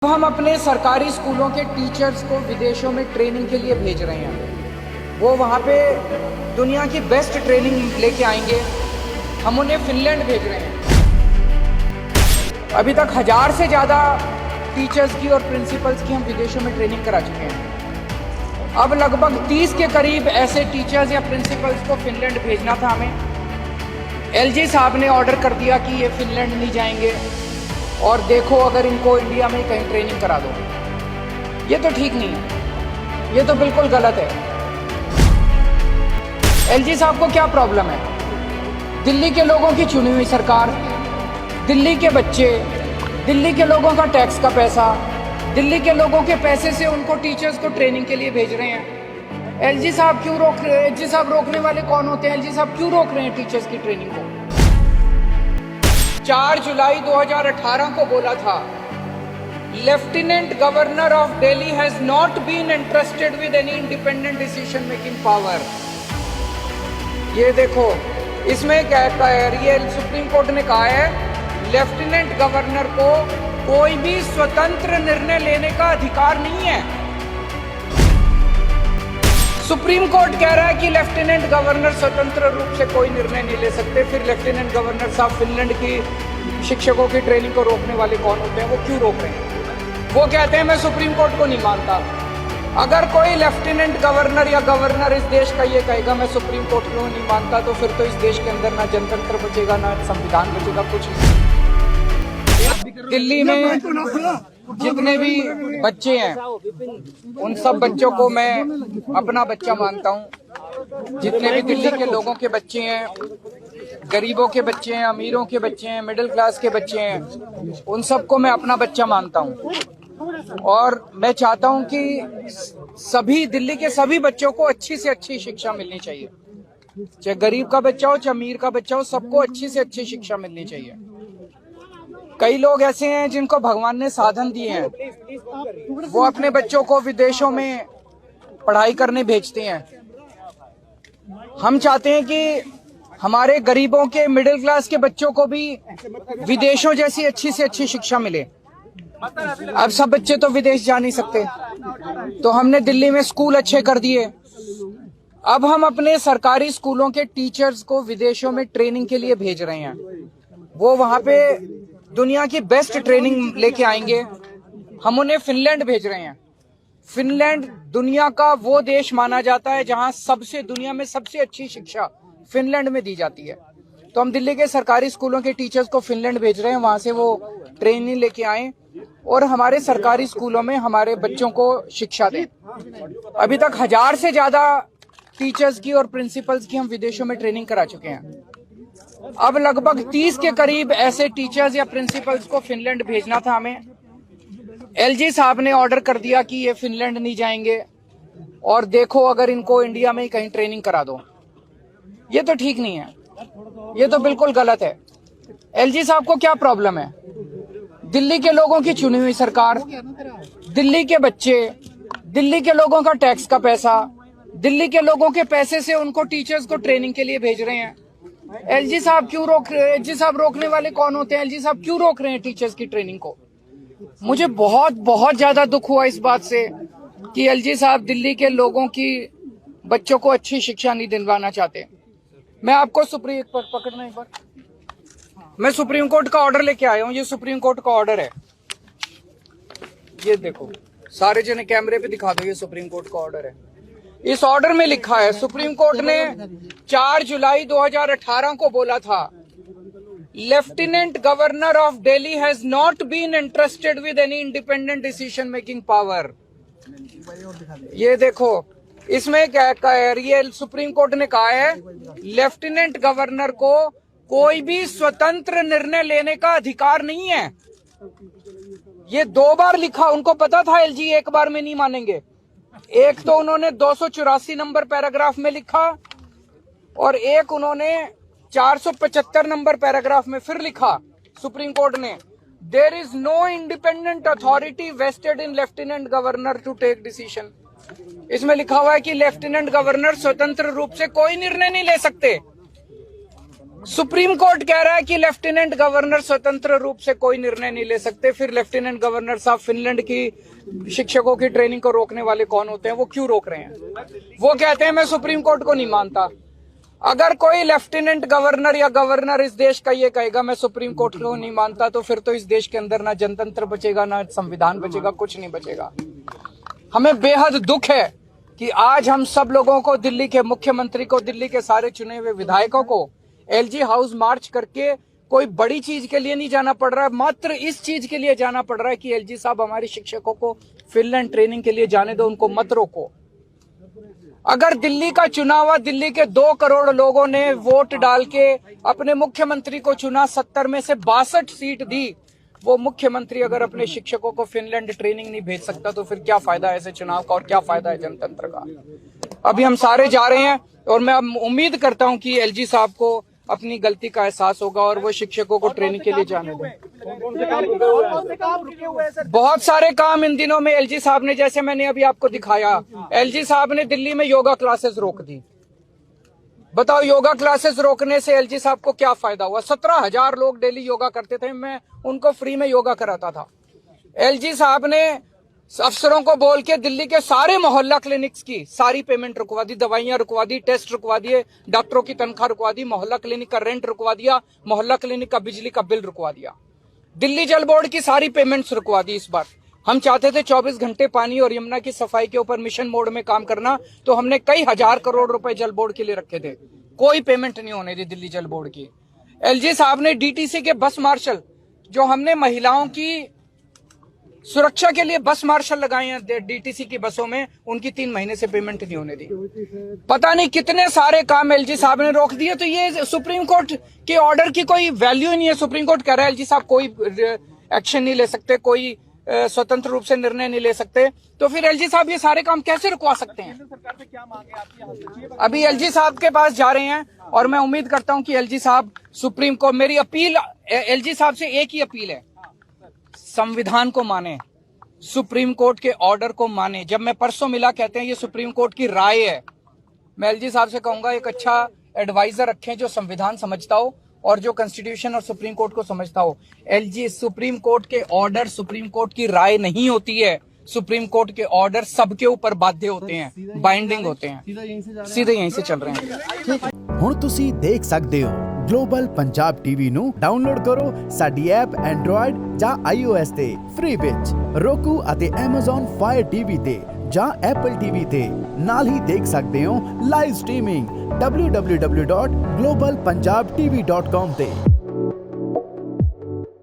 हम अपने सरकारी स्कूलों के टीचर्स को विदेशों में ट्रेनिंग के लिए भेज रहे हैं। वो वहाँ पे दुनिया की बेस्ट ट्रेनिंग लेके आएंगे। हम उन्हें फिनलैंड भेज रहे हैं। अभी तक 1000 से ज़्यादा टीचर्स की और प्रिंसिपल्स की हम विदेशों में ट्रेनिंग करा चुके हैं। अब लगभग 30 के करीब ऐसे टीचर्स या प्रिंसिपल्स को फिनलैंड भेजना था हमें। एलजी साहब ने ऑर्डर कर दिया कि ये फिनलैंड नहीं जाएंगे और देखो अगर इनको इंडिया में कहीं ट्रेनिंग करा दो। ये तो ठीक नहीं है, ये तो बिल्कुल गलत है। एलजी साहब को क्या प्रॉब्लम है? दिल्ली के लोगों की चुनी हुई सरकार, दिल्ली के बच्चे, दिल्ली के लोगों का टैक्स का पैसा, दिल्ली के लोगों के पैसे से उनको टीचर्स को ट्रेनिंग के लिए भेज रहे हैं। एलजी साहब क्यों रोक रहे हैं? एलजी साहब रोकने वाले कौन होते हैं? एलजी साहब क्यों रोक रहे हैं टीचर्स की ट्रेनिंग को? 4 जुलाई 2018 को बोला था, lieutenant governor of Delhi has not been interested with any independent decision making power. ये देखो, इसमें क्या है? ये सुप्रीम कोर्ट ने कहा है लेफ्टिनेंट गवर्नर को कोई भी स्वतंत्र निर्णय लेने का अधिकार नहीं है। सुप्रीम कोर्ट कह रहा है कि लेफ्टिनेंट गवर्नर स्वतंत्र रूप से कोई निर्णय नहीं ले सकते। फिर लेफ्टिनेंट गवर्नर साहब फिनलैंड की शिक्षकों की ट्रेनिंग को रोकने वाले कौन होते हैं? वो क्यों रोक रहे हैं? वो कहते हैं मैं सुप्रीम कोर्ट को नहीं मानता। अगर कोई लेफ्टिनेंट गवर्नर या गवर्नर इस देश का ये कहेगा मैं सुप्रीम कोर्ट को नहीं मानता, तो फिर तो इस देश के अंदर ना जनतंत्र बचेगा, ना संविधान बचेगा, कुछ नहीं। दिल्ली में जितने भी बच्चे हैं उन सब बच्चों को मैं अपना बच्चा मानता हूँ। जितने भी दिल्ली के लोगों के बच्चे हैं, गरीबों के बच्चे हैं, अमीरों के बच्चे हैं, मिडिल क्लास के बच्चे हैं, उन सबको मैं अपना बच्चा मानता हूँ। और मैं चाहता हूँ कि सभी दिल्ली के सभी बच्चों को अच्छी से अच्छी शिक्षा मिलनी चाहिए। चाहे गरीब का बच्चा हो, चाहे अमीर का बच्चा हो, सबको अच्छी से अच्छी शिक्षा मिलनी चाहिए। कई लोग ऐसे हैं जिनको भगवान ने साधन दिए हैं, वो अपने बच्चों को विदेशों में पढ़ाई करने भेजते हैं। हम चाहते हैं कि हमारे गरीबों के, मिडिल क्लास के बच्चों को भी विदेशों जैसी अच्छी से अच्छी शिक्षा मिले। अब सब बच्चे तो विदेश जा नहीं सकते, तो हमने दिल्ली में स्कूल अच्छे कर दिए। अब हम अपने सरकारी स्कूलों के टीचर्स को विदेशों में ट्रेनिंग के लिए भेज रहे हैं। वो वहां पे दुनिया की बेस्ट ट्रेनिंग लेके आएंगे। हम उन्हें फिनलैंड भेज रहे हैं। फिनलैंड दुनिया का वो देश माना जाता है जहां दुनिया में सबसे अच्छी शिक्षा फिनलैंड में दी जाती है। तो हम दिल्ली के सरकारी स्कूलों के टीचर्स को फिनलैंड भेज रहे हैं, वहां से वो ट्रेनिंग लेके आए और हमारे सरकारी स्कूलों में हमारे बच्चों को शिक्षा दें। अभी तक 1000 से ज्यादा टीचर्स की और प्रिंसिपल्स की हम विदेशों में ट्रेनिंग करा चुके हैं। अब लगभग 30 के करीब ऐसे टीचर्स या प्रिंसिपल्स को फिनलैंड भेजना था हमें। एलजी साहब ने ऑर्डर कर दिया कि ये फिनलैंड नहीं जाएंगे और देखो अगर इनको इंडिया में कहीं ट्रेनिंग करा दो। ये तो ठीक नहीं है, ये तो बिल्कुल गलत है। एलजी साहब को क्या प्रॉब्लम है? दिल्ली के लोगों की चुनी हुई सरकार, दिल्ली के बच्चे, दिल्ली के लोगों का टैक्स का पैसा, दिल्ली के लोगों के पैसे से उनको टीचर्स को ट्रेनिंग के लिए भेज रहे हैं। एलजी साहब क्यों रोक रहे हैं? एलजी साहब रोकने वाले कौन होते हैं? एलजी साहब क्यों रोक रहे हैं टीचर्स की ट्रेनिंग को? मुझे बहुत ज्यादा दुख हुआ इस बात से कि एलजी साहब दिल्ली के लोगों की बच्चों को अच्छी शिक्षा नहीं दिलवाना चाहते। मैं आपको पकड़ना एक बार, मैं सुप्रीम कोर्ट का ऑर्डर लेके आया हूँ। ये सुप्रीम कोर्ट का ऑर्डर है, ये देखो, सारे जने कैमरे पे दिखा दो। ये सुप्रीम कोर्ट का ऑर्डर है। इस ऑर्डर में लिखा है, सुप्रीम कोर्ट ने 4 जुलाई 2018 को बोला था, lieutenant governor of Delhi has not been interested with any independent decision making power. ये देखो, इसमें क्या है? ये सुप्रीम कोर्ट ने कहा है लेफ्टिनेंट गवर्नर को कोई भी स्वतंत्र निर्णय लेने का अधिकार नहीं है। ये 2 बार लिखा। उनको पता था एलजी एक बार में नहीं मानेंगे। एक तो उन्होंने 284 नंबर पैराग्राफ में लिखा और एक उन्होंने 475 नंबर पैराग्राफ में फिर लिखा। सुप्रीम कोर्ट ने, there is no independent authority vested in lieutenant governor to take decision. इसमें लिखा हुआ है कि लेफ्टिनेंट गवर्नर स्वतंत्र रूप से कोई निर्णय नहीं ले सकते। सुप्रीम कोर्ट कह रहा है कि लेफ्टिनेंट गवर्नर स्वतंत्र रूप से कोई निर्णय नहीं ले सकते। फिर लेफ्टिनेंट गवर्नर साहब फिनलैंड की शिक्षकों की ट्रेनिंग को रोकने वाले कौन होते हैं? वो क्यों रोक रहे हैं? वो कहते हैं मैं सुप्रीम कोर्ट को नहीं मानता। अगर कोई लेफ्टिनेंट गवर्नर या गवर्नर इस देश का ये कहेगा मैं सुप्रीम कोर्ट को नहीं मानता, तो फिर तो इस देश के अंदर ना जनतंत्र बचेगा, ना संविधान बचेगा, कुछ नहीं बचेगा। हमें बेहद दुख है कि आज हम सब लोगों को, दिल्ली के मुख्यमंत्री को, दिल्ली के सारे चुने हुए विधायकों को एलजी हाउस मार्च करके कोई बड़ी चीज के लिए नहीं जाना पड़ रहा है, मात्र इस चीज के लिए जाना पड़ रहा है कि एलजी साहब हमारे शिक्षकों को फिनलैंड ट्रेनिंग के लिए जाने दो, उनको मत रोको। अगर दिल्ली का चुनाव हुआ, दिल्ली के 2 करोड़ लोगों ने वोट डाल के अपने मुख्यमंत्री को चुना, 70 में से 62 सीट दी, वो मुख्यमंत्री अगर अपने शिक्षकों को फिनलैंड ट्रेनिंग नहीं भेज सकता तो फिर क्या फायदा है ऐसे चुनाव का और क्या फायदा है जनतंत्र का? अभी हम सारे जा रहे हैं और मैं अब उम्मीद करता हूं कि एलजी साहब को अपनी गलती का एहसास होगा और वो शिक्षकों को ट्रेनिंग के लिए जाने दें। बहुत सारे काम इन दिनों में एलजी साहब ने, जैसे मैंने अभी आपको दिखाया, एलजी साहब ने दिल्ली में योगा क्लासेस रोक दी। बताओ, योगा क्लासेस रोकने से एलजी साहब को क्या फायदा हुआ? 17,000 लोग डेली योगा करते थे, मैं उनको फ्री में योगा कराता था। एलजी साहब ने अफसरों को बोल के दिल्ली के सारे मोहल्ला क्लिनिक्स की सारी पेमेंट रुकवा दी, दवाइयां रुकवा दी, टेस्ट रुकवा दिए, डॉक्टरों की तनख्वाह रुकवा दी, मोहल्ला क्लिनिक का रेंट रुकवा दिया, मोहल्ला क्लिनिक का बिजली का बिल रुकवा दिया, दिल्ली जल बोर्ड की सारी पेमेंट्स रुकवा दी। इस बार हम चाहते थे 24 घंटे पानी और यमुना की सफाई के ऊपर मिशन मोड में काम करना, तो हमने कई हजार करोड़ रुपए जल बोर्ड के लिए रखे थे, कोई पेमेंट नहीं होने दी दिल्ली जल बोर्ड की। एलजी साहब ने डीटीसी के बस मार्शल, जो हमने महिलाओं की सुरक्षा के लिए बस मार्शल लगाए हैं डीटीसी की बसों में, उनकी 3 महीने से पेमेंट नहीं होने दी। पता नहीं कितने सारे काम एलजी साहब ने रोक दिए। तो ये सुप्रीम कोर्ट के ऑर्डर की कोई वैल्यू ही नहीं है। सुप्रीम कोर्ट कह रहा है एलजी साहब कोई एक्शन नहीं ले सकते, कोई स्वतंत्र रूप से निर्णय नहीं ले सकते, तो फिर एलजी साहब ये सारे काम कैसे रुकवा सकते हैं? अभी एलजी साहब के पास जा रहे हैं और मैं उम्मीद करता हूं कि एलजी साहब सुप्रीम कोर्ट, मेरी अपील एलजी साहब से एक ही अपील है, संविधान को माने, सुप्रीम कोर्ट के ऑर्डर को माने। जब मैं परसों मिला, कहते हैं ये सुप्रीम कोर्ट की राय है। मैं एलजी साहब से कहूंगा एक अच्छा एडवाइजर रखें जो संविधान समझता हो और जो कॉन्स्टिट्यूशन और सुप्रीम कोर्ट को समझता हो। एलजी, सुप्रीम कोर्ट के ऑर्डर सुप्रीम कोर्ट की राय नहीं होती है। सुप्रीम कोर्ट के ऑर्डर सबके ऊपर बाध्य होते हैं, बाइंडिंग होते हैं। सीधे यहीं से चल रहे हैं। ਹੁਣ ਤੁਸੀਂ ਦੇਖ ਸਕਦੇ ਹੋ ਗਲੋਬਲ ਪੰਜਾਬ ਟੀਵੀ ਨੂੰ ਡਾਊਨਲੋਡ ਕਰੋ ਸਾਡੀ ਐਪ ਐਂਡਰੋਇਡ ਜਾਂ iOS ਤੇ ਫ੍ਰੀ ਵਿੱਚ, roku ਅਤੇ Amazon Fire TV ਤੇ ਜਾਂ Apple TV ਤੇ। ਨਾਲ ਹੀ ਦੇਖ ਸਕਦੇ ਹੋ ਲਾਈਵ ਸਟ੍ਰੀਮਿੰਗ www.globalpunjabtv.com ਤੇ।